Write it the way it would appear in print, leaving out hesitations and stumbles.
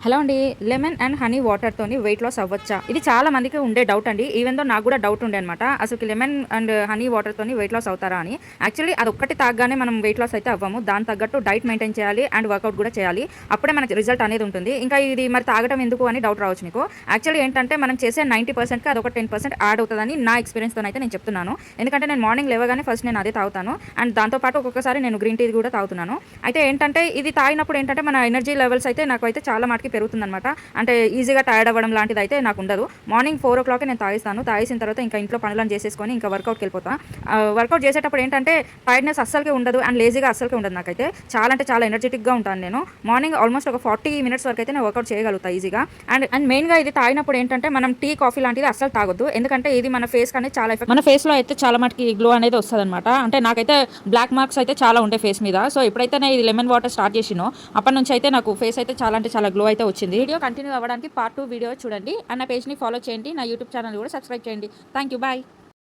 Hello అండి. Lemon and honey వాటర్‌తోని weight loss అవ్వచ్చా? ఇది చాలా మందికి ఉండే డౌట్ అండి. ఈవెన్ దో నాకు కూడా డౌట్ ఉండే అనమాట. అసలుకి లెమన్ అండ్ హనీ వాటర్‌తోని వెయిట్ లాస్ అవుతారా అని. యాక్చువల్లీ అదొక్కటి తాగగానే మనం వెయిట్ లాస్ అయితే అవ్వము. దానికి తగ్గట్టు డైట్ మెయింటైన్ చేయాలి అండ్ వర్కౌట్ కూడా చేయాలి. అప్పుడే మనకి రిజల్ట్ అనేది ఉంటుంది. ఇంకా ఇది మరి తాగడం ఎందుకు అని డౌట్ రావచ్చు మీకు. యాక్చువల్లీ ఏంటంటే మనం చేసే 90%కి అదొక 10% యాడ్ అవుతదని నా ఎక్స్‌పీరియన్స్‌తోనైతే నేను చెప్తున్నాను. ఎందుకంటే నేను మార్నింగ్ లేవగానే ఫస్ట్ నేను అదే తాగుతాను. అండ్ దాంతో పాటు ఒక్కొక్కసారి నేను గ్రీన్ టీ కూడా తాగుతున్నాను. అయితే ఏంటంటే ఇది తాగినప్పుడు ఏంటంటే మన ఎనర్జీ లెవెల్స్ అయితే నాకైతే చాలా మటుకి పెరుగుతుందనమాట. అంటే ఈజీగా టైర్డ్ అవ్వడం లాంటిది అయితే నాకు ఉండదు. మార్నింగ్ 4:00 నేను తాగిస్తాను. తాగేసిన తర్వాత ఇంకా ఇంట్లో పనులను చేసేసుకొని ఇంకా వర్కౌట్‌కి వెళ్ళిపోతాను. వర్కౌట్ చేసేటప్పుడు ఏంటంటే టైర్డ్‌నెస్ అస్సలకే ఉండదు అండ్ లేజీగా అస్సలకే ఉండదు నాకైతే. చాలా అంటే చాలా ఎనర్జెటిక్‌గా ఉంటాను నేను. మార్నింగ్ ఆల్మోస్ట్ ఒక 40 మినిట్స్ వరకు అయితే నేను వర్కౌట్ చేయగలుగుతా ఈజీగా. అండ్ మెయిన్‌గా ఇది తాగినప్పుడు ఏంటంటే మనం టీ, కాఫీ లాంటిది అస్సలు తాగొద్దు. ఎందుకంటే ఇది మన ఫేస్‌కి అనేది చాలా ఎఫెక్ట్. మన ఫేస్‌లో అయితే చాలా మటుకి గ్లో అనేది వస్తదనమాట. అంటే నాకైతే బ్లాక్ మార్క్స్ అయితే చాలా ఉంటాయి ఫేస్ మీద. సో ఎప్పుడైతే నేను ఇది లెమన్ వాటర్ స్టార్ట్ చేసినో అప్పటి నుంచి అయితే నాకు ఫేస్ అయితే చాలా అంటే చాలా గ్లో అయితే వచ్చింది. వీడియో కంటిన్యూ అవ్వడానికి పార్ట్ 2 వీడియో చూడండి. అండ్ నా పేజ్ని ఫాలో చేయండి. నా యూట్యూబ్ ఛానల్ కూడా సబ్స్క్రైబ్ చేయండి. Thank you. బాయ్.